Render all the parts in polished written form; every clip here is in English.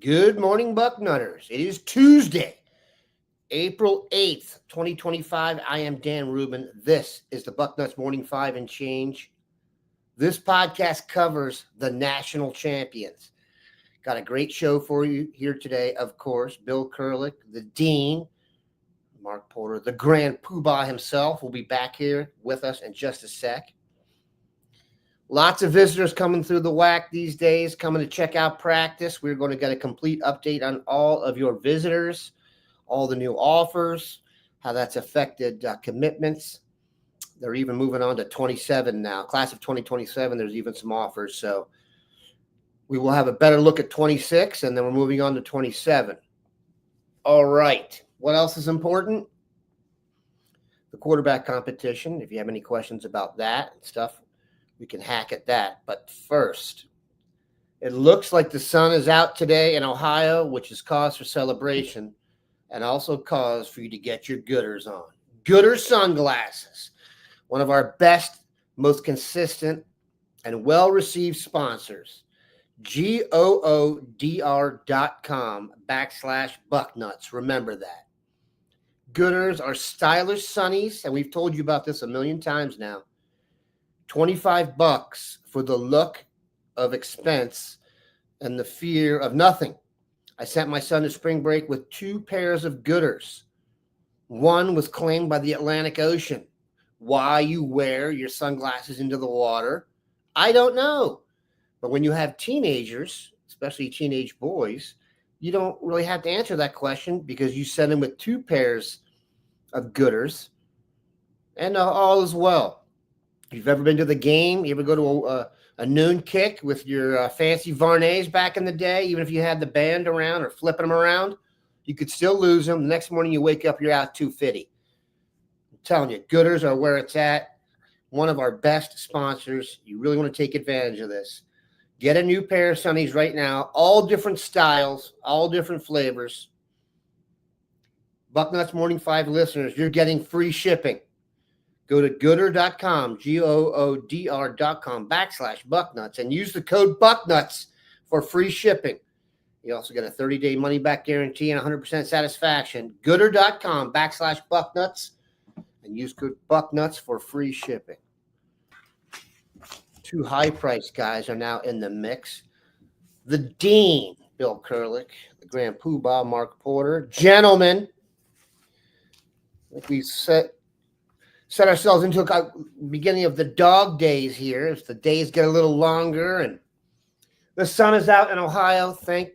Good morning, Bucknutters. It is Tuesday, April 8th, 2025. I am Dan Rubin. This is the Bucknuts Morning 5 and Change. This podcast covers the national champions. Got a great show for you here today, of course. Bill Kurelic, the Dean, Mark Porter, the Grand Poobah himself will be back here with us in just a sec. Lots of visitors coming through the WAC these days, coming to check out practice. We're going to get a complete update on all of your visitors, all the new offers, how that's affected commitments. They're even moving on to 27 now. Class of 2027, there's even some offers. So we will have a better look at 26, and then we're moving on to 27. All right. What else is important? The quarterback competition. If you have any questions about that and stuff, we can hack at that. But first, it looks like the sun is out today in Ohio, which is cause for celebration and also cause for you to get your Gooders on. Gooder sunglasses, one of our best, most consistent, and well-received sponsors. GOODR.com/Bucknuts. Remember that. Gooders are stylish sunnies, and we've told you about this a million times now. $25 for the look of expense and the fear of nothing. I sent my son to spring break with 2 pairs of Gooders. One was claimed by the Atlantic Ocean. Why you wear your sunglasses into the water, I don't know. But when you have teenagers, especially teenage boys, you don't really have to answer that question because you send them with 2 pairs of Gooders, and all is well. If you've ever been to the game, you ever go to a noon kick with your fancy Varnays back in the day, even if you had the band around or flipping them around, you could still lose them. The next morning you wake up, you're out 250. I'm telling you, Gooders are where it's at. One of our best sponsors. You really want to take advantage of this. Get a new pair of sunnies right now, all different styles, all different flavors. Bucknuts Morning 5 listeners, you're getting free shipping. Go to Gooder.com, GOODR.com/Bucknuts, and use the code Bucknuts for free shipping. You also get a 30-day money-back guarantee and 100% satisfaction. Gooder.com/Bucknuts, and use code Bucknuts for free shipping. 2 high-priced guys are now in the mix. The Dean, Bill Kurelic, the Grand Poobah, Mark Porter. Gentlemen, like we set ourselves into a beginning of the dog days here as the days get a little longer and the sun is out in Ohio. Thank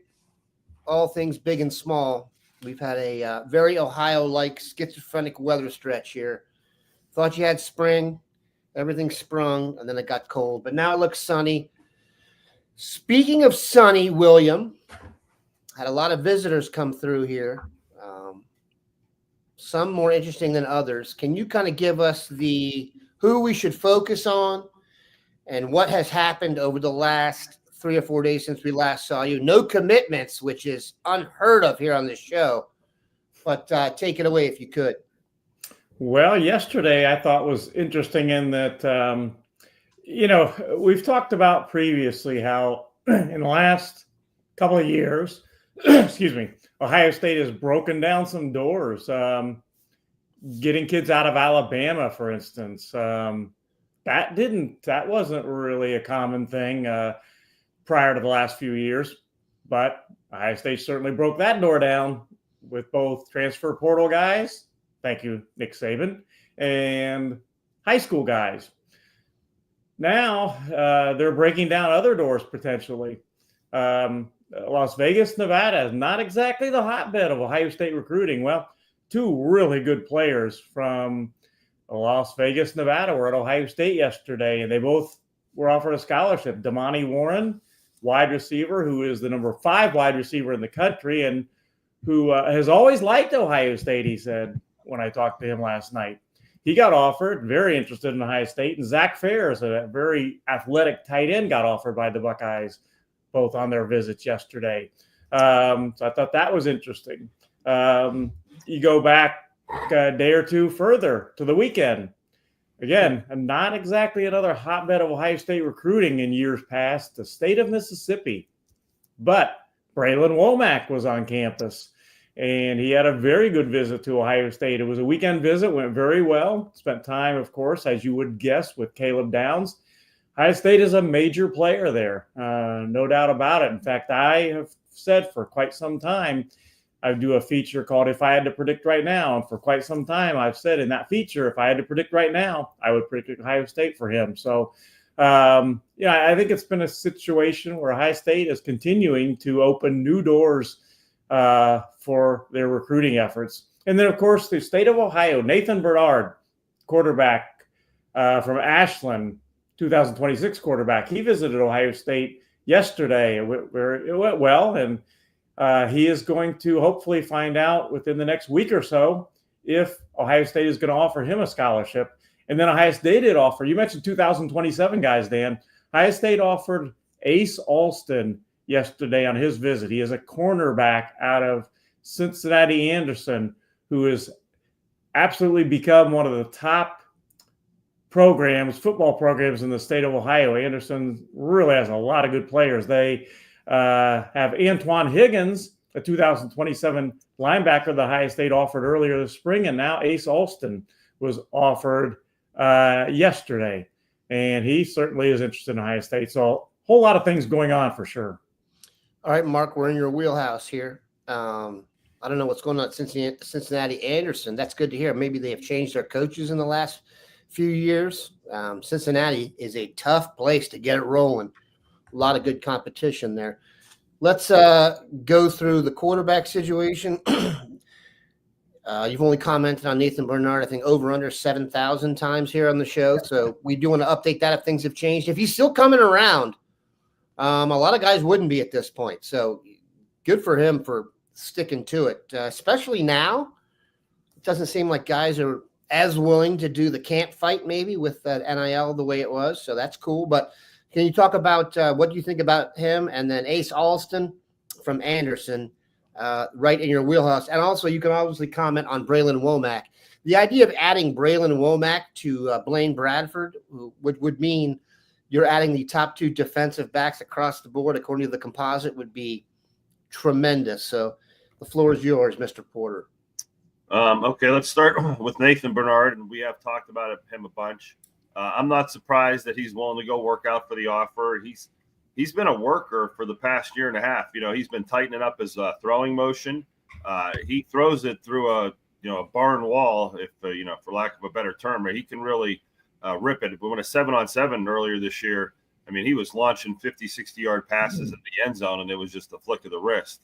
all things big and small. We've had a very Ohio-like schizophrenic weather stretch here. Thought you had spring, everything sprung, and then it got cold. But now it looks sunny. Speaking of sunny, William, had a lot of visitors come through here. Some more interesting than others. Can you kind of give us who we should focus on and what has happened over the last 3 or 4 days since we last saw you? No commitments, which is unheard of here on this show, but take it away if you could. Well, yesterday I thought was interesting in that, we've talked about previously how in the last couple of years, Ohio State has broken down some doors, getting kids out of Alabama, for instance. That wasn't really a common thing prior to the last few years, but Ohio State certainly broke that door down with both transfer portal guys, thank you, Nick Saban, and high school guys. Now they're breaking down other doors potentially. Las Vegas, Nevada is not exactly the hotbed of Ohio State recruiting. Well, 2 really good players from Las Vegas, Nevada were at Ohio State yesterday, and they both were offered a scholarship. Damani Warren, wide receiver, who is the number 5 wide receiver in the country and who has always liked Ohio State, he said when I talked to him last night. He got offered, very interested in Ohio State, and Zach Ferris, a very athletic tight end, got offered by the Buckeyes, both on their visits yesterday. So I thought that was interesting. You go back a day or 2 further to the weekend. Again, not exactly another hotbed of Ohio State recruiting in years past, the state of Mississippi. But Braylon Womack was on campus, and he had a very good visit to Ohio State. It was a weekend visit, went very well. Spent time, of course, as you would guess, with Caleb Downs. Ohio State is a major player there, no doubt about it. In fact, I have said for quite some time, I do a feature called If I Had to Predict Right Now. And for quite some time, I've said in that feature, if I had to predict right now, I would predict Ohio State for him. So, I think it's been a situation where Ohio State is continuing to open new doors for their recruiting efforts. And then, of course, the state of Ohio, Nathan Bernhard, quarterback from Ashland, 2026 quarterback. He visited Ohio State yesterday, where it went well, and he is going to hopefully find out within the next week or so if Ohio State is going to offer him a scholarship. And then Ohio State did offer, you mentioned 2027 guys, Dan. Ohio State offered Ace Alston yesterday on his visit. He is a cornerback out of Cincinnati Anderson, who has absolutely become one of the top football programs in the state of Ohio. Anderson really has a lot of good players. They have Antoine Higgins, a 2027 linebacker the Ohio State offered earlier this spring, and now Ace Alston was offered yesterday, and he certainly is interested in Ohio State. So a whole lot of things going on for sure. All right, Mark, we're in your wheelhouse here. I don't know what's going on at Cincinnati Anderson. That's good to hear. Maybe they have changed their coaches in the last few years. Cincinnati is a tough place to get it rolling. A lot of good competition there. Let's go through the quarterback situation. You've only commented on Nathan Bernhard, I think, over under 7,000 times here on the show. So we do want to update that if things have changed. If he's still coming around, a lot of guys wouldn't be at this point. So good for him for sticking to it, especially now. It doesn't seem like guys are as willing to do the camp fight maybe with that NIL the way it was. So that's cool. But can you talk about what you think about him? And then Ace Alston from Anderson, right in your wheelhouse. And also you can obviously comment on Braylon Womack. The idea of adding Braylon Womack to Blaine Bradford would mean you're adding the top two defensive backs across the board, according to the composite, would be tremendous. So the floor is yours, Mr. Porter. Okay, let's start with Nathan Bernhard, and we have talked about him a bunch. I'm not surprised that he's willing to go work out for the offer. He's been a worker for the past year and a half. He's been tightening up his throwing motion. He throws it through a barn wall, if for lack of a better term. He can really rip it. But when a 7-on-7 earlier this year, he was launching 50, 60-yard passes at the end zone, and it was just a flick of the wrist.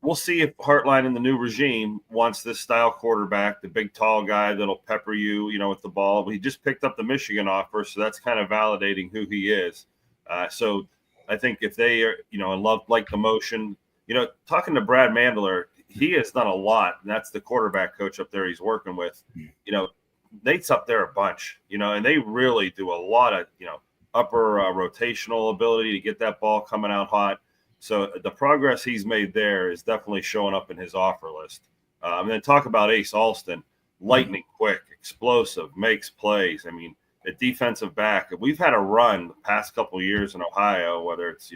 We'll see if Hartline and the new regime wants this style quarterback, the big, tall guy that'll pepper you, with the ball. He just picked up the Michigan offer, so that's kind of validating who he is. So I think if they are, like the motion, talking to Brad Mandler, he has done a lot, and that's the quarterback coach up there he's working with. Nate's up there a bunch, and they really do a lot of, upper rotational ability to get that ball coming out hot. So the progress he's made there is definitely showing up in his offer list. And then talk about Ace Alston, lightning quick, explosive, makes plays. A defensive back. We've had a run the past couple of years in Ohio, whether it's,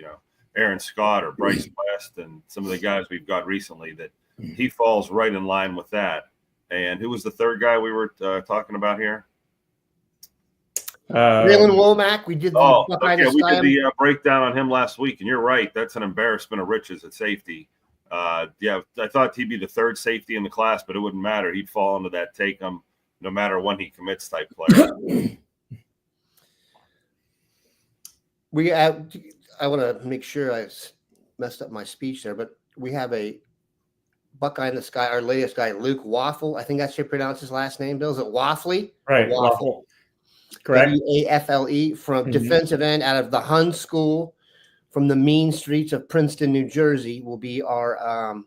Aaron Scott or Bryce West and some of the guys we've got recently, that he falls right in line with that. And who was the third guy we were talking about here? Braylon Womack. We did the breakdown on him last week, and you're right. That's an embarrassment of riches at safety. I thought he'd be the third safety in the class, but it wouldn't matter. He'd fall into that take him no matter when he commits type player. I want to make sure I messed up my speech there, but we have a Buckeye in the Sky, our latest guy, Luke Wafle. I think that's how you pronounce his last name, Bill. Is it Wafle? Right. Wafle. Correct. Wafle from defensive end out of the Hun School from the mean streets of Princeton, New Jersey, will be our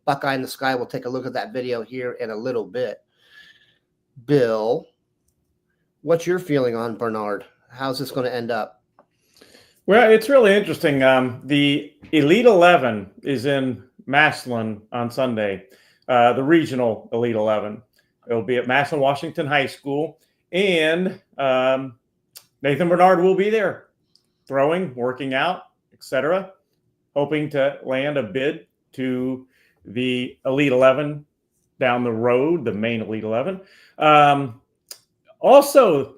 Buckeye in the Sky. We'll take a look at that video here in a little bit. Bill, what's your feeling on Bernhard? How's this going to end up? Well, it's really interesting. The Elite 11 is in Massillon on Sunday, the regional Elite 11. It'll be at Massillon Washington High School. And Nathan Bernhard will be there, throwing, working out, etc. hoping to land a bid to the Elite 11 down the road, the main Elite 11. Also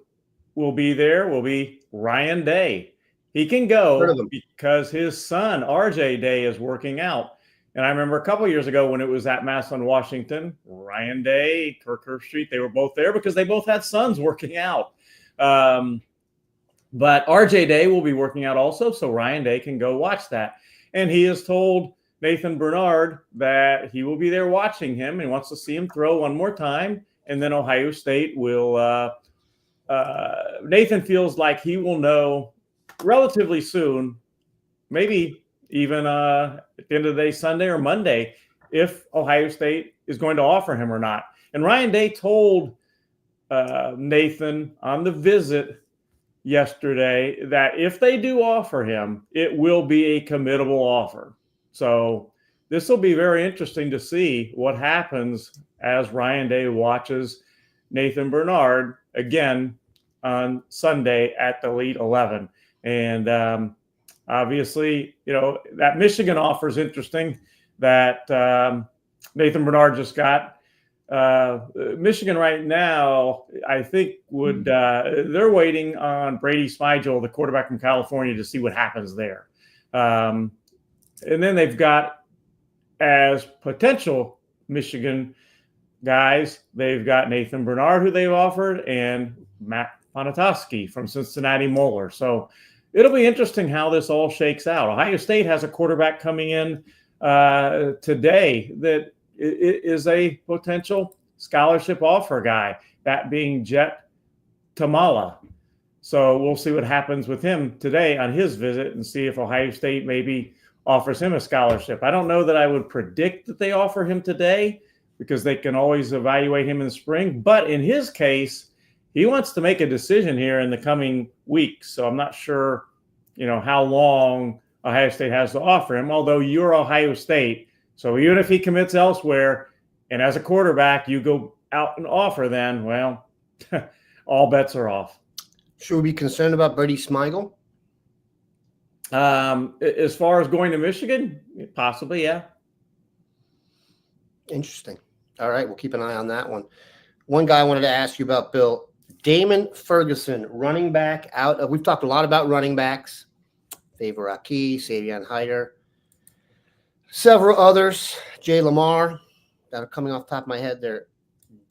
will be Ryan Day. He can go because his son, RJ Day, is working out. And I remember a couple of years ago when it was at Massillon, Washington, Ryan Day, Kirk Herbstreit, they were both there because they both had sons working out. But RJ Day will be working out also, so Ryan Day can go watch that. And he has told Nathan Bernhard that he will be there watching him and wants to see him throw one more time. And then Ohio State will Nathan feels like he will know relatively soon, maybe even at the end of the day, Sunday or Monday, if Ohio State is going to offer him or not. And Ryan Day told Nathan on the visit yesterday that if they do offer him, it will be a committable offer. So this will be very interesting to see what happens as Ryan Day watches Nathan Bernhard again on Sunday at the Elite 11. And obviously, that Michigan offer is interesting that Nathan Bernhard just got. Michigan right now, I think they're waiting on Brady Smigel, the quarterback from California, to see what happens there. And then they've got, as potential Michigan guys, they've got Nathan Bernhard, who they've offered, and Matt Ponatoski from Cincinnati Moeller. So it'll be interesting how this all shakes out. Ohio State has a quarterback coming in today that is a potential scholarship offer guy, that being Jet Tamala. So we'll see what happens with him today on his visit and see if Ohio State maybe offers him a scholarship. I don't know that I would predict that they offer him today because they can always evaluate him in the spring. But in his case, he wants to make a decision here in the coming weeks. So I'm not sure, how long Ohio State has to offer him, although you're Ohio State. So even if he commits elsewhere and as a quarterback, you go out and offer, then, well, all bets are off. Should we be concerned about Brady Smigel? As far as going to Michigan, possibly, yeah. Interesting. All right, we'll keep an eye on that one. One guy I wanted to ask you about, Bill, Damon Ferguson, running back out of, we've talked a lot about running backs, Favor Aki, Savion Hyder, several others, Jay Lamar, that are coming off the top of my head there.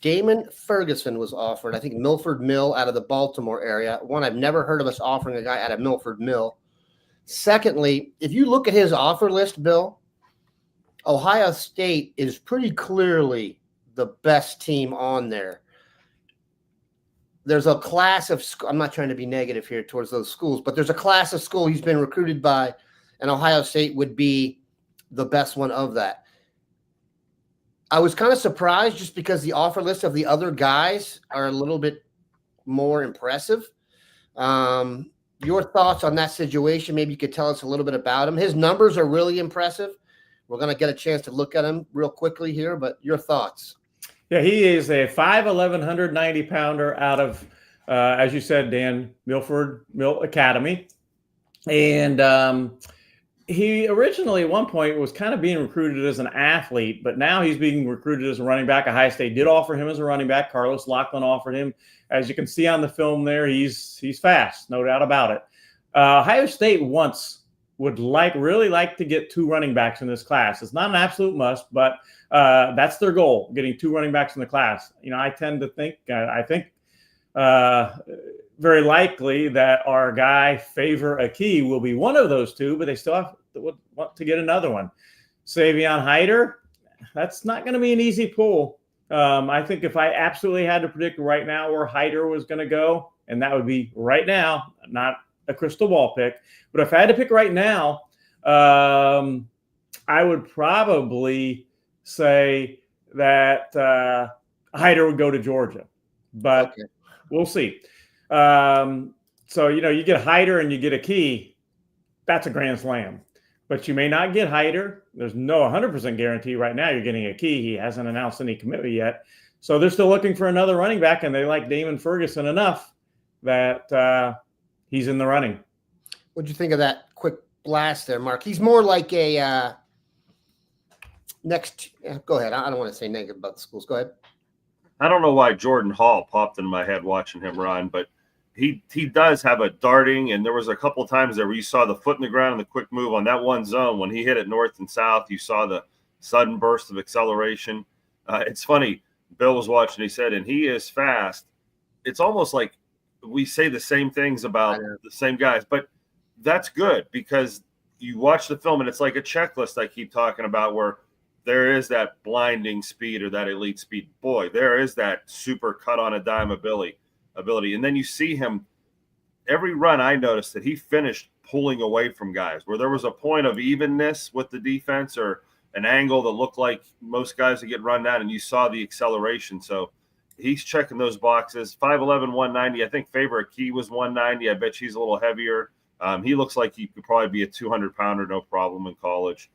Damon Ferguson was offered, I think, Milford Mill out of the Baltimore area. One, I've never heard of us offering a guy out of Milford Mill. Secondly, if you look at his offer list, Bill, Ohio State is pretty clearly the best team on there. There's a class of – I'm not trying to be negative here towards those schools, but there's a class of school he's been recruited by, and Ohio State would be the best one of that. I was kind of surprised just because the offer list of the other guys are a little bit more impressive. Your thoughts on that situation? Maybe you could tell us a little bit about him. His numbers are really impressive. We're going to get a chance to look at him real quickly here, but your thoughts. Yeah, he is a 5'11", 190-pounder out of, as you said, Dan, Milford Mill Academy. And he originally at one point was kind of being recruited as an athlete, but now he's being recruited as a running back. Ohio State did offer him as a running back. Carlos Lachlan offered him. As you can see on the film there, he's fast, no doubt about it. Ohio State would really like to get 2 running backs in this class. It's not an absolute must, but that's their goal, getting 2 running backs in the class. I tend to think, I think very likely that our guy, Favor Aki, will be one of those 2, but they still want to get another one. Savion Hyder, that's not going to be an easy pull. I think if I absolutely had to predict right now where Hyder was going to go, and that would be right now, not a crystal ball pick, but if I had to pick right now, I would probably say that Hyder would go to Georgia, but okay, we'll see. So, you get Hyder and you get Aki, that's a grand slam. But you may not get Hyder. There's no 100% guarantee right now you're getting Aki. He hasn't announced any commitment yet. So they're still looking for another running back, and they like Damon Ferguson enough that he's in the running. What'd you think of that quick blast there, Mark. He's more like a go ahead. I don't want to say negative about the schools. Go ahead. I don't know why Jordan Hall popped in my head watching him run, but he does have a darting, and there was a couple of times there where you saw the foot in the ground and the quick move on that one zone. When he hit it north and south, you saw the sudden burst of acceleration. It's funny. Bill was watching. He said, and he is fast. It's almost like we say the same things about the same guys, but that's good because you watch the film and it's like a checklist I keep talking about where there is that blinding speed or that elite speed. Boy, there is that super cut on a dime ability. And then you see him every run. I noticed that he finished pulling away from guys where there was a point of evenness with the defense or an angle that looked like most guys that get run down, and you saw the acceleration. So he's checking those boxes. 5'11", 190. I think Favorite Key was 190. I bet she's a little heavier. He looks like he could probably be a 200-pounder, no problem in college.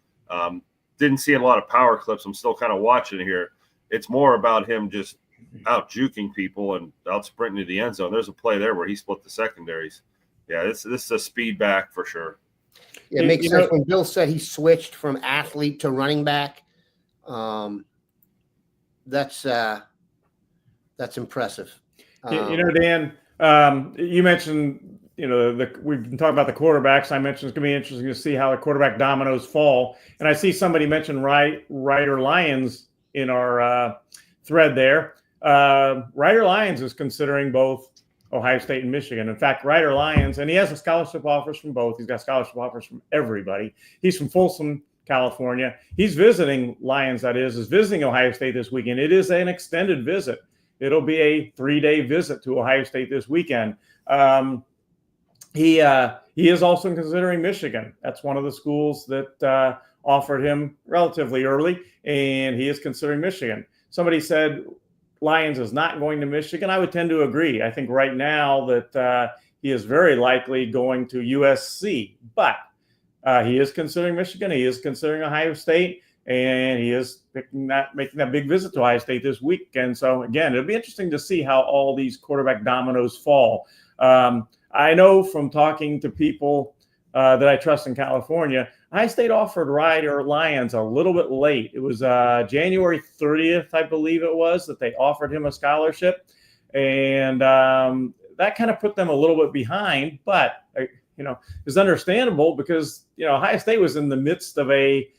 Didn't see a lot of power clips. I'm still kind of watching here. It's more about him just out juking people and out sprinting to the end zone. There's a play there where he split the secondaries. Yeah, this is a speed back for sure. Yeah, it makes sense when Bill said he switched from athlete to running back. That's impressive. Dan, you mentioned, we've been talking about the quarterbacks. I mentioned it's going to be interesting to see how the quarterback dominoes fall. And I see somebody mention Ryder Lyons in our thread there. Ryder Lyons is considering both Ohio State and Michigan. In fact, Ryder Lyons, and he has a scholarship offers from both. He's got scholarship offers from everybody. He's from Folsom, California. He's visiting Lyons, is visiting Ohio State this weekend. It is an extended visit. It'll be a 3-day visit to Ohio State this weekend. He is also considering Michigan. That's one of the schools that offered him relatively early, and he is considering Michigan. Somebody said Lyons is not going to Michigan. I would tend to agree. I think right now that he is very likely going to USC, but he is considering Michigan. He is considering Ohio State, and he is making that big visit to Ohio State this week. And so, again, it'll be interesting to see how all these quarterback dominoes fall. I know from talking to people that I trust in California, Ohio State offered Ryder Lyons a little bit late. It was January 30th, I believe it was, that they offered him a scholarship. And that kind of put them a little bit behind. But, it's understandable because, Ohio State was in the midst of a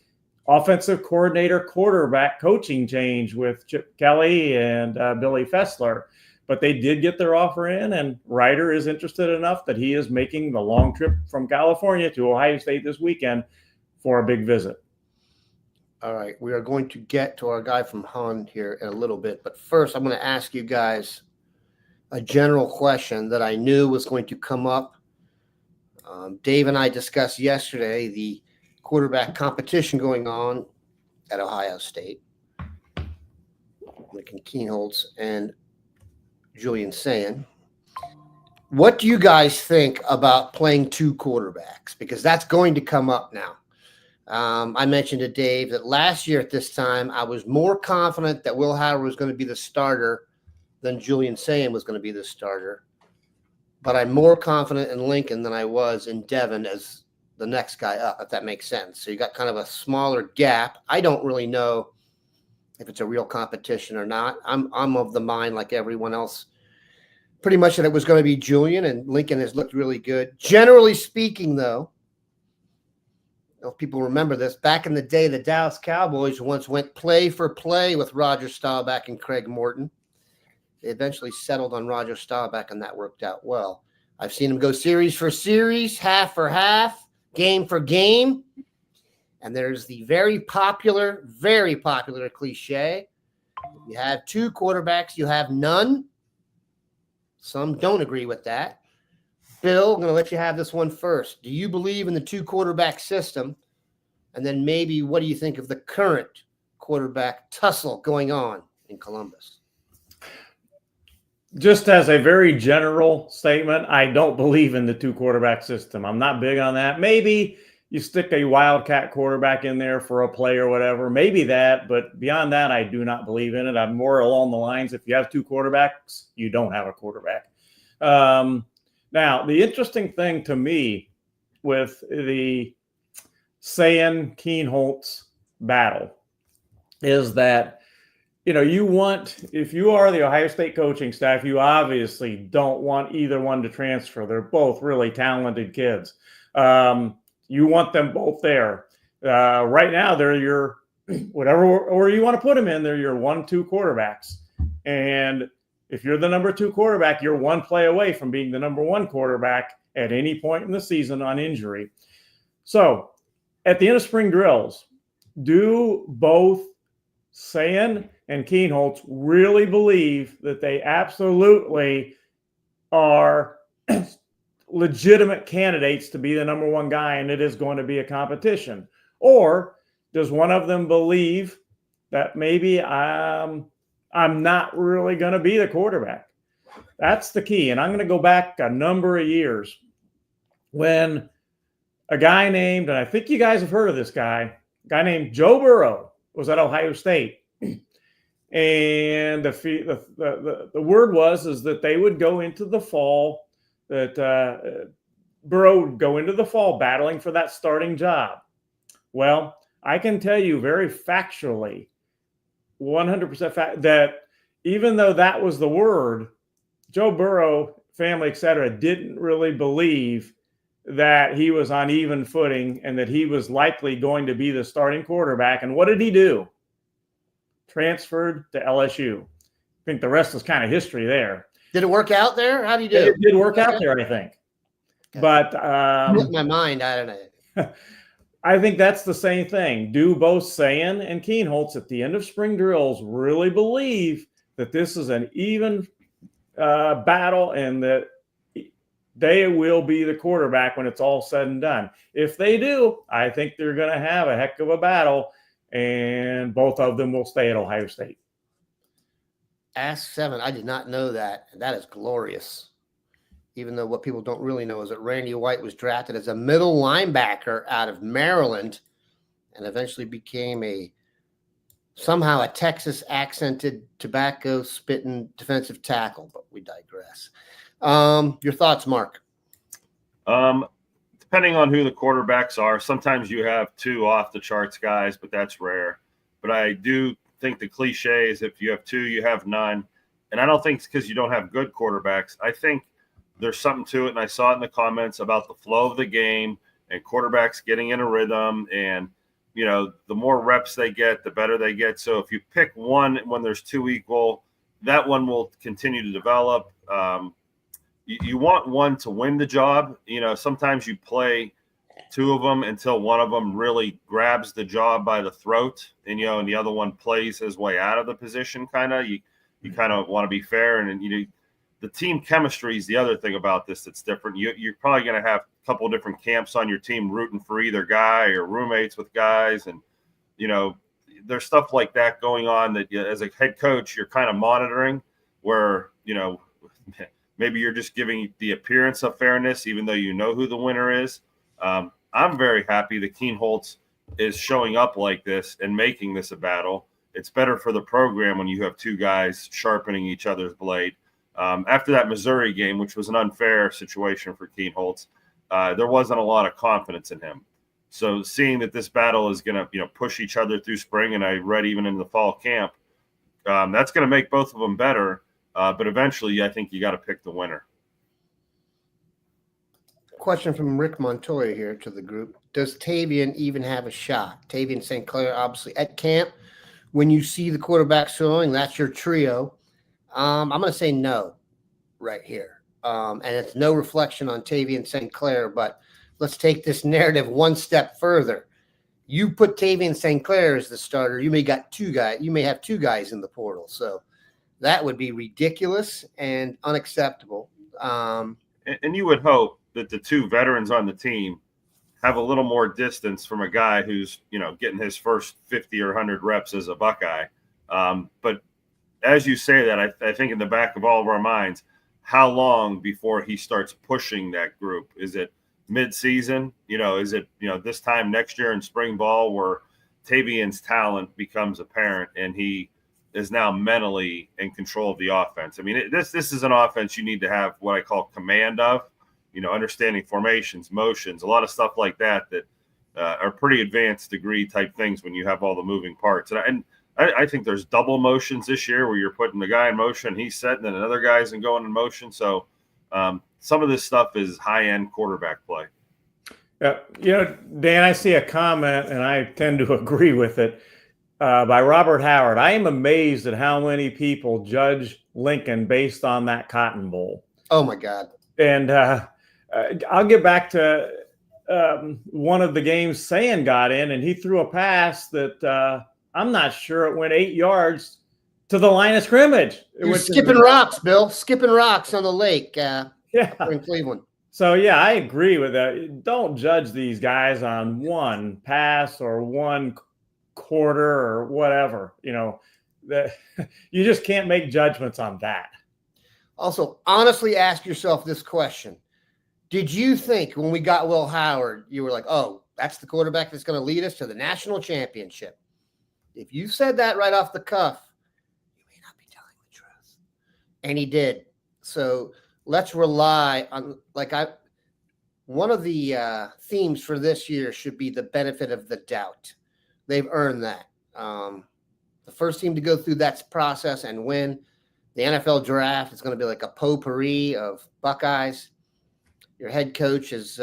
offensive coordinator quarterback coaching change with Chip Kelly and Billy Fessler. But they did get their offer in, and Ryder is interested enough that he is making the long trip from California to Ohio State this weekend for a big visit. All right. We are going to get to our guy from Hun here in a little bit. But first, I'm going to ask you guys a general question that I knew was going to come up. Dave and I discussed yesterday the quarterback competition going on at Ohio State. Sayin-Keinholz and Julian Sayin. What do you guys think about playing two quarterbacks? Because that's going to come up now. I mentioned to Dave that last year at this time, I was more confident that Will Howard was going to be the starter than Julian Sayin was going to be the starter. But I'm more confident in Lincoln than I was in Devin as the next guy up, if that makes sense. So you got kind of a smaller gap. I don't really know if it's a real competition or not. I'm of the mind, like everyone else, pretty much that it was going to be Julian, and Lincoln has looked really good. Generally speaking, though, if people remember this, back in the day, the Dallas Cowboys once went play for play with Roger Staubach and Craig Morton. They eventually settled on Roger Staubach, and that worked out well. I've seen them go series for series, half for half, game for game. And there's the very popular cliche. If you have two quarterbacks, you have none. Some don't agree with that. Bill, I'm going to let you have this one first. Do you believe in the two quarterback system? And then maybe what do you think of the current quarterback tussle going on in Columbus? Just as a very general statement, I don't believe in the two quarterback system. I'm not big on that. Maybe you stick a wildcat quarterback in there for a play or whatever, maybe that, but beyond that, I do not believe in it. I'm more along the lines, if you have two quarterbacks, you don't have a quarterback. Now, the interesting thing to me with the Sayin-Keinholz battle is that, you want, if you are the Ohio State coaching staff, you obviously don't want either one to transfer. They're both really talented kids. You want them both there. Right now, they're your, whatever order you want to put them in, they're your 1-2 quarterbacks. And if you're the number 2 quarterback, you're one play away from being the number 1 quarterback at any point in the season on injury. So at the end of spring drills, do both Sayin and Keinholz really believe that they absolutely are legitimate candidates to be the number 1 guy and it is going to be a competition? Or does one of them believe that maybe I'm not really going to be the quarterback? That's the key. And I'm going to go back a number of years when a guy named, and I think you guys have heard of this guy, a guy named Joe Burrow was at Ohio State. And the word was that they would go into the fall, that Burrow would go into the fall battling for that starting job. Well, I can tell you very factually, 100% fact, that even though that was the word, Joe Burrow, family, et cetera, didn't really believe that he was on even footing and that he was likely going to be the starting quarterback. And what did he do? Transferred to LSU. I think the rest is kind of history there. Did it work out there? How do you do? It did work out there, I think. Okay. But in my mind, I don't know. I think that's the same thing. Do both Sayin and Keinholz at the end of spring drills really believe that this is an even battle and that they will be the quarterback when it's all said and done? If they do, I think they're going to have a heck of a battle, and both of them will stay at Ohio State. Ask 7. I did not know that. That is glorious. Even though what people don't really know is that Randy White was drafted as a middle linebacker out of Maryland and eventually became somehow a Texas accented, tobacco spitting defensive tackle, but we digress. Your thoughts, Mark? Depending on who the quarterbacks are, sometimes you have 2 off the charts guys, but that's rare. But I do think the cliche is if you have 2, you have none. And I don't think it's because you don't have good quarterbacks. I think there's something to it, and I saw it in the comments about the flow of the game and quarterbacks getting in a rhythm. And, the more reps they get, the better they get. So if you pick one when there's 2 equal, that one will continue to develop. You want one to win the job. Sometimes you play 2 of them until one of them really grabs the job by the throat, and the other one plays his way out of the position. You kind of want to be fair, and the team chemistry is the other thing about this that's different. You're probably going to have a couple of different camps on your team rooting for either guy or roommates with guys, and there's stuff like that going on that as a head coach you're kind of monitoring, where maybe you're just giving the appearance of fairness, even though you know who the winner is. I'm very happy that Keinholz is showing up like this and making this a battle. It's better for the program when you have 2 guys sharpening each other's blade. After that Missouri game, which was an unfair situation for Keinholz, there wasn't a lot of confidence in him. So seeing that this battle is going to push each other through spring, and I read even in the fall camp, that's going to make both of them better. But eventually, I think you got to pick the winner. Question from Rick Montoya here to the group. Does Tavian even have a shot? Tavian St. Clair, obviously, at camp, when you see the quarterback showing, that's your trio. I'm going to say no right here. And it's no reflection on Tavian St. Clair, but let's take this narrative one step further. You put Tavian St. Clair as the starter, you may have 2 guys in the portal. So that would be ridiculous and unacceptable. And you would hope that the 2 veterans on the team have a little more distance from a guy who's, getting his first 50 or 100 reps as a Buckeye. But as you say that, I think in the back of all of our minds, how long before he starts pushing that group? Is it mid-season? Is it, this time next year in spring ball where Tavian's talent becomes apparent and he is now mentally in control of the offense? I mean, this is an offense you need to have what I call command of, understanding formations, motions, a lot of stuff like that are pretty advanced degree type things when you have all the moving parts. And I think there's double motions this year where you're putting the guy in motion, he's set, and then another guy's going in motion. So some of this stuff is high-end quarterback play. Yeah, Dan, I see a comment, and I tend to agree with it, by Robert Howard. I am amazed at how many people judge Lincoln based on that Cotton Bowl. Oh, my God. And I'll get back to one of the games Sayin got in, and he threw a pass that I'm not sure it went 8 yards to the line of scrimmage. You're skipping rocks, Bill. Skipping rocks on the lake in Cleveland. So, yeah, I agree with that. Don't judge these guys on one pass or one quarter or whatever. You just can't make judgments on that. Also, honestly ask yourself this question. Did you think when we got Will Howard, you were like, oh, that's the quarterback that's going to lead us to the national championship? If you said that right off the cuff, you may not be telling the truth. And he did. So let's rely on, one of the themes for this year should be the benefit of the doubt. They've earned that. The first team to go through that process and win the NFL draft is going to be like a potpourri of Buckeyes. Your head coach is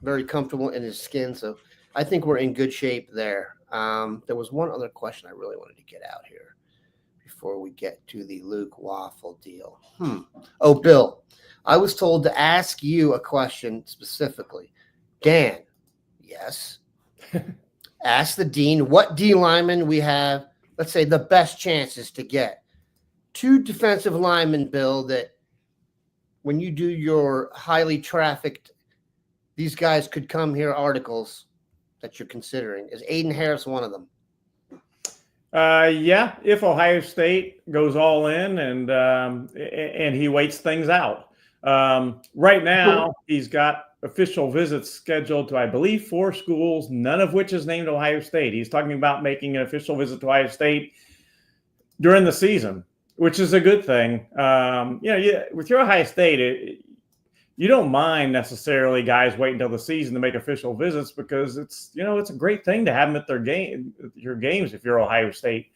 very comfortable in his skin. So I think we're in good shape there. There was one other question I really wanted to get out here before we get to the Luke Wafle deal. Oh, Bill, I was told to ask you a question specifically. Dan, yes. Ask the dean what D linemen we have, let's say, the best chances to get. 2 defensive linemen, Bill, that when you do your highly trafficked, these guys could come here articles that you're considering. Is Aiden Harris one of them? Yeah, if Ohio State goes all in and he waits things out. Right now, he's got official visits scheduled to, I believe, 4 schools, none of which is named Ohio State. He's talking about making an official visit to Ohio State during the season, which is a good thing. With your Ohio State, you don't mind necessarily guys waiting until the season to make official visits because it's a great thing to have them at your games if you're Ohio State.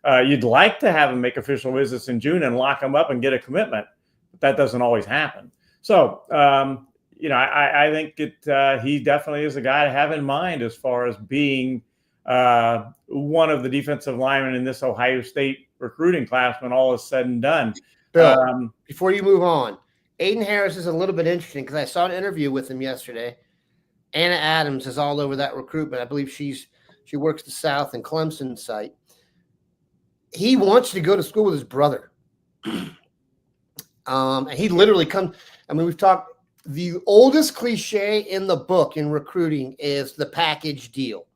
You'd like to have them make official visits in June and lock them up and get a commitment, but that doesn't always happen. So, I think he definitely is a guy to have in mind as far as being one of the defensive linemen in this Ohio State recruiting class when all is said and done. Bill, before you move on, Aiden Harris is a little bit interesting because I saw an interview with him yesterday. Anna Adams is all over that recruitment. I believe she works the South and Clemson site. He wants to go to school with his brother. And he literally comes. I mean, we've talked. The oldest cliche in the book in recruiting is the package deal.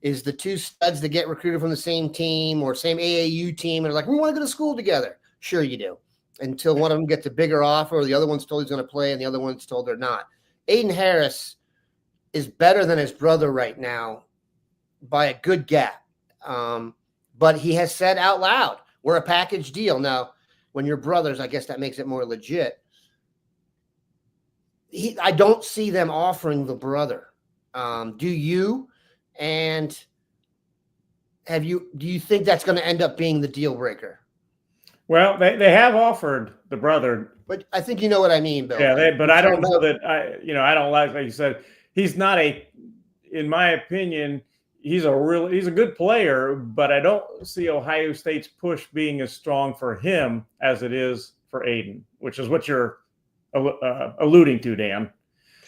Is the 2 studs that get recruited from the same team or same AAU team and are like, we want to go to school together. Sure you do. Until one of them gets a bigger offer or the other one's told he's going to play and the other one's told they're not. Aiden Harris is better than his brother right now by a good gap. But he has said out loud, we're a package deal. Now, when you're brothers, I guess that makes it more legit. I don't see them offering the brother. Do you? And do you think that's going to end up being the deal breaker? Well, they have offered the brother, but I think you know what I mean, Bill. Yeah, but I don't know that I don't like you said. He's not in my opinion, he's a good player, but I don't see Ohio State's push being as strong for him as it is for Aiden, which is what you're alluding to, Dan.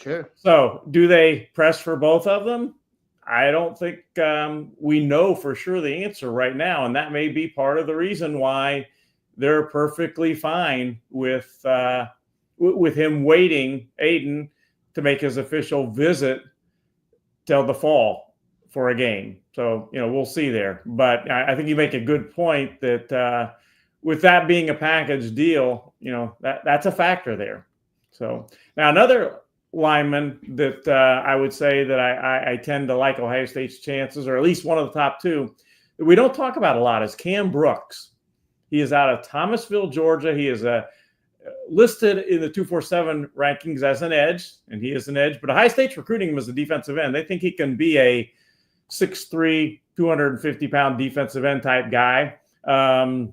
Sure. So, do they press for both of them? I don't think we know for sure the answer right now, and that may be part of the reason why they're perfectly fine with him waiting, Aiden, to make his official visit till the fall for a game. So, we'll see there. But I think you make a good point that with that being a package deal, that's a factor there. So now another lineman that I would say that I tend to like Ohio State's chances, or at least one of the top 2 that we don't talk about a lot, is Cam Brooks. He is out of Thomasville, Georgia. He is a listed in the 247 rankings as an edge, and he is an edge, but Ohio State's recruiting him as a defensive end. They think he can be a 6'3", 250-pound defensive end type guy. And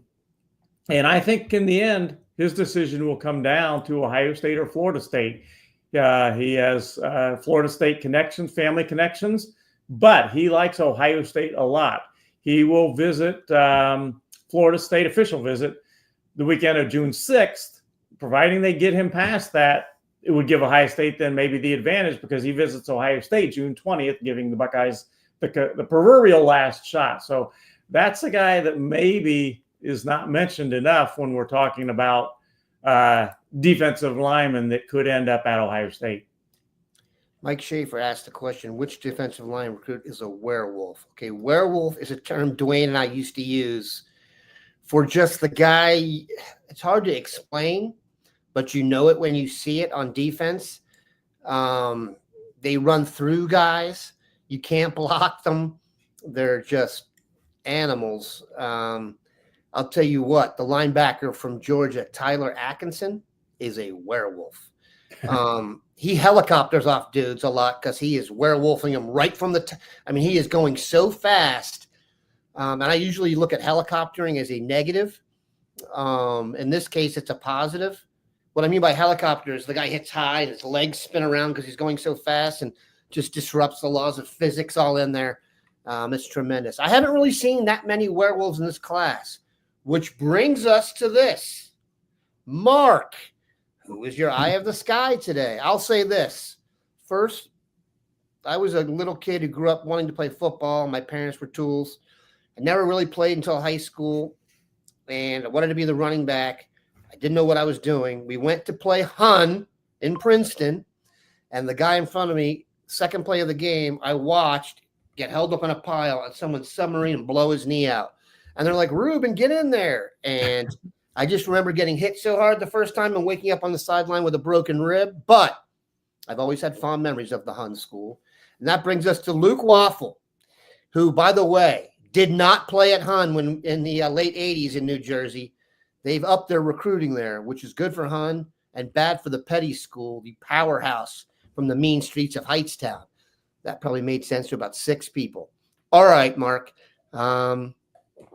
I think in the end, his decision will come down to Ohio State or Florida State. He has Florida State connections, family connections, but he likes Ohio State a lot. He will visit Florida State, official visit, the weekend of June 6th. Providing they get him past that, it would give Ohio State then maybe the advantage because he visits Ohio State June 20th, giving the Buckeyes the proverbial last shot. So that's a guy that maybe is not mentioned enough when we're talking about defensive linemen that could end up at Ohio State. Mike Schaefer asked the question, which defensive line recruit is a werewolf? Okay, werewolf is a term Dwayne and I used to use for just the guy. It's hard to explain, but you know it when you see it on defense. They run through guys. You can't block them. They're just animals. I'll tell you what, the linebacker from Georgia, Tyler Atkinson, is a werewolf. He helicopters off dudes a lot because he is werewolfing them right from he is going so fast. And I usually look at helicoptering as a negative. In this case, it's a positive. What I mean by helicopter is the guy hits high and his legs spin around because he's going so fast and just disrupts the laws of physics all in there. It's tremendous. I haven't really seen that many werewolves in this class, which brings us to this. Mark, who is your eye of the sky today? I'll say this. First, I was a little kid who grew up wanting to play football. My parents were tools. I never really played until high school, and I wanted to be the running back. I didn't know what I was doing. We went to play Hun in Princeton, and the guy in front of me, second play of the game, I watched get held up in a pile and someone's submarine and blow his knee out. And they're like, Ruben, get in there. And I just remember getting hit so hard the first time and waking up on the sideline with a broken rib. But I've always had fond memories of the Hun school. And that brings us to Luke Wafle, who, by the way, did not play at Hun when in the late 80s in New Jersey. They've upped their recruiting there, which is good for Hun and bad for the Petty School, the powerhouse from the mean streets of Heightstown. That probably made sense to about 6 people. All right, Mark.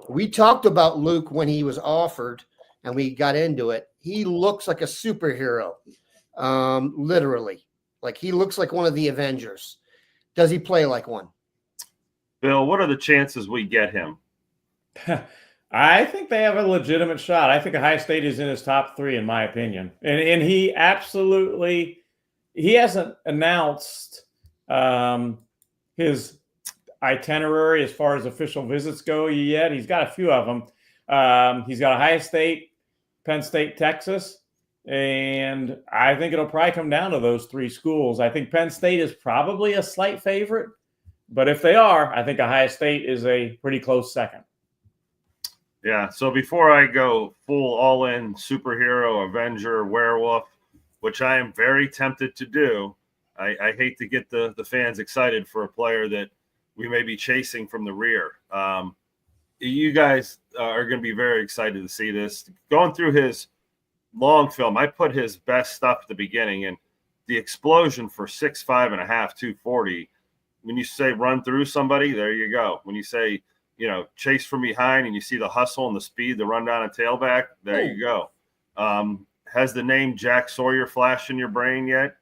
We talked about Luke when he was offered, and we got into it. He looks like a superhero, literally. Like he looks like one of the Avengers. Does he play like one? Bill, what are the chances we get him? I think they have a legitimate shot. I think Ohio State is in his top 3, in my opinion. And he absolutely – he hasn't announced his itinerary as far as official visits go yet. He's got a few of them. He's got Ohio State, Penn State, Texas, and I think it'll probably come down to those 3 schools. I think Penn State is probably a slight favorite, but if they are, I think Ohio State is a pretty close second. Yeah, so before I go full all-in superhero, Avenger, werewolf, which I am very tempted to do, I hate to get the fans excited for a player that we may be chasing from the rear. You guys are going to be very excited to see this. Going through his long film, I put his best stuff at the beginning, and the explosion for 6'5.5", 240. When you say run through somebody, there you go. When you say, chase from behind and you see the hustle and the speed, the run down a tailback, there you go. Has the name Jack Sawyer flashed in your brain yet?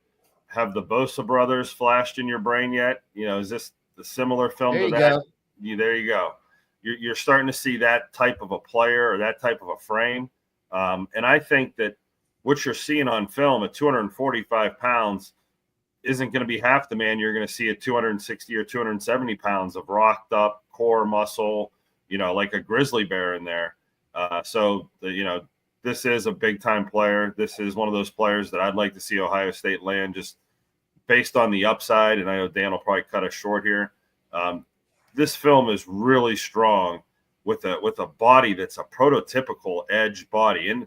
Have the Bosa brothers flashed in your brain yet? Is this the similar film to that? There you go. You're starting to see that type of a player or that type of a frame. And I think that what you're seeing on film at 245 pounds isn't going to be half the man you're going to see at 260 or 270 pounds of rocked up core muscle, like a grizzly bear in there. This is a big time player. This is one of those players that I'd like to see Ohio State land just based on the upside. And I know Dan will probably cut us short here. This film is really strong with a body that's a prototypical edge body. And,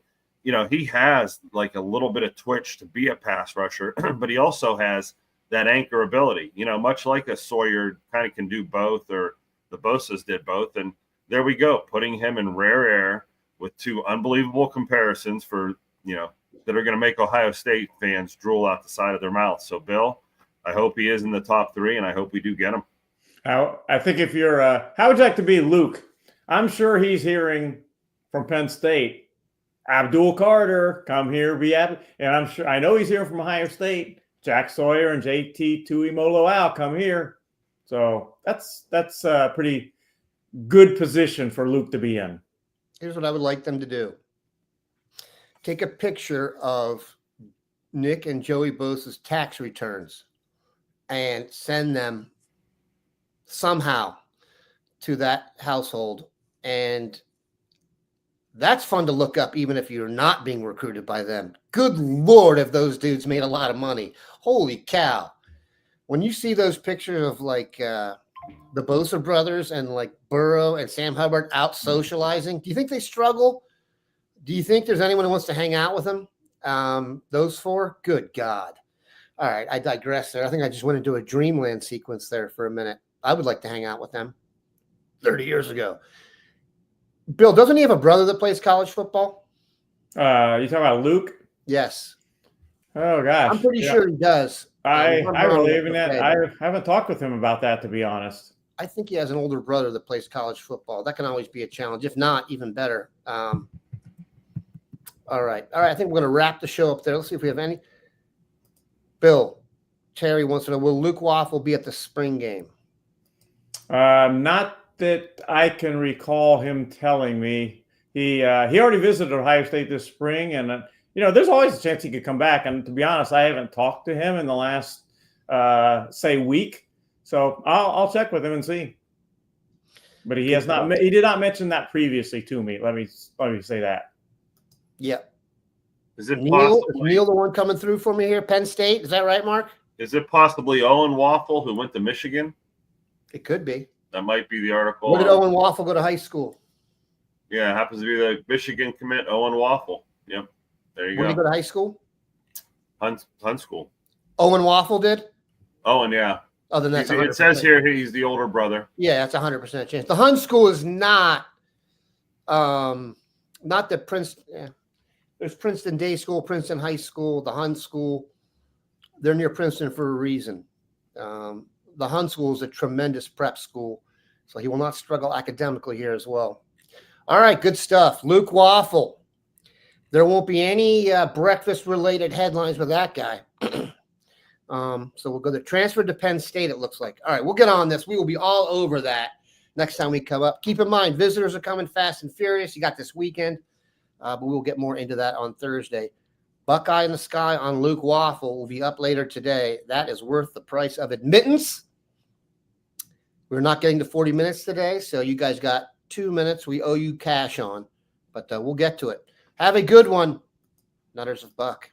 he has like a little bit of twitch to be a pass rusher, but he also has that anchor ability, much like a Sawyer kind of can do both, or the Bosas did both. And there we go, putting him in rare air with 2 unbelievable comparisons for, that are going to make Ohio State fans drool out the side of their mouths. So, Bill, I hope he is in the top 3, and I hope we do get him. I think if you're how would you like to be Luke? I'm sure he's hearing from Penn State, Abdul Carter, come here, be happy. And I know he's hearing from Ohio State, Jack Sawyer and JT Tuimoloau, come here. So that's a pretty good position for Luke to be in. Here's what I would like them to do. Take a picture of Nick and Joey Bosa's tax returns and send them somehow to that household. And that's fun to look up, even if you're not being recruited by them. Good Lord, if those dudes made a lot of money. Holy cow. When you see those pictures of like the Bosa brothers and like Burrow and Sam Hubbard out socializing, do you think they struggle? Do you think there's anyone who wants to hang out with them? Those 4? Good God. All right, I digress there. I think I just went into a dreamland sequence there for a minute. I would like to hang out with them 30 years ago. Bill, doesn't he have a brother that plays college football? You talking about Luke? Yes. Oh, gosh. I'm pretty sure he does. I believe in that. I haven't talked with him about that, to be honest. I think he has an older brother that plays college football. That can always be a challenge. If not, even better. All right. I think we're going to wrap the show up there. Let's see if we have any. Bill, Terry wants to know, will Luke Wafle be at the spring game? Not that I can recall him telling me. He already visited Ohio State this spring, and there's always a chance he could come back. And to be honest, I haven't talked to him in the last week, so I'll check with him and see. But he has not. He did not mention that previously to me. Let me say that. Yep. Is it Neil the one coming through for me here? Penn State, is that right, Mark? Is it possibly Owen Wafle who went to Michigan? It could be. That might be the article. Where did Owen Wafle go to high school? Yeah, it happens to be the Michigan commit, Owen Wafle. Yep. There you Where go. did he go to high school? Hunt School. Owen Wafle did? Owen, yeah. Oh, then that's it says here he's the older brother. Yeah, that's 100% chance. The Hunt School is not the Princeton. Yeah. There's Princeton Day School, Princeton High School, the Hunt School. They're near Princeton for a reason. The Hunt School is a tremendous prep school, so he will not struggle academically here as well. All right, good stuff. Luke Wafle. There won't be any breakfast-related headlines with that guy. So we'll go to transfer to Penn State, it looks like. All right, we'll get on this. We will be all over that next time we come up. Keep in mind, visitors are coming fast and furious. You got this weekend, but we'll get more into that on Thursday. Buckeye in the Sky on Luke Wafle will be up later today. That is worth the price of admittance. We're not getting to 40 minutes today, so you guys got 2 minutes. We owe you cash on, but we'll get to it. Have a good one. Nutters of Buck.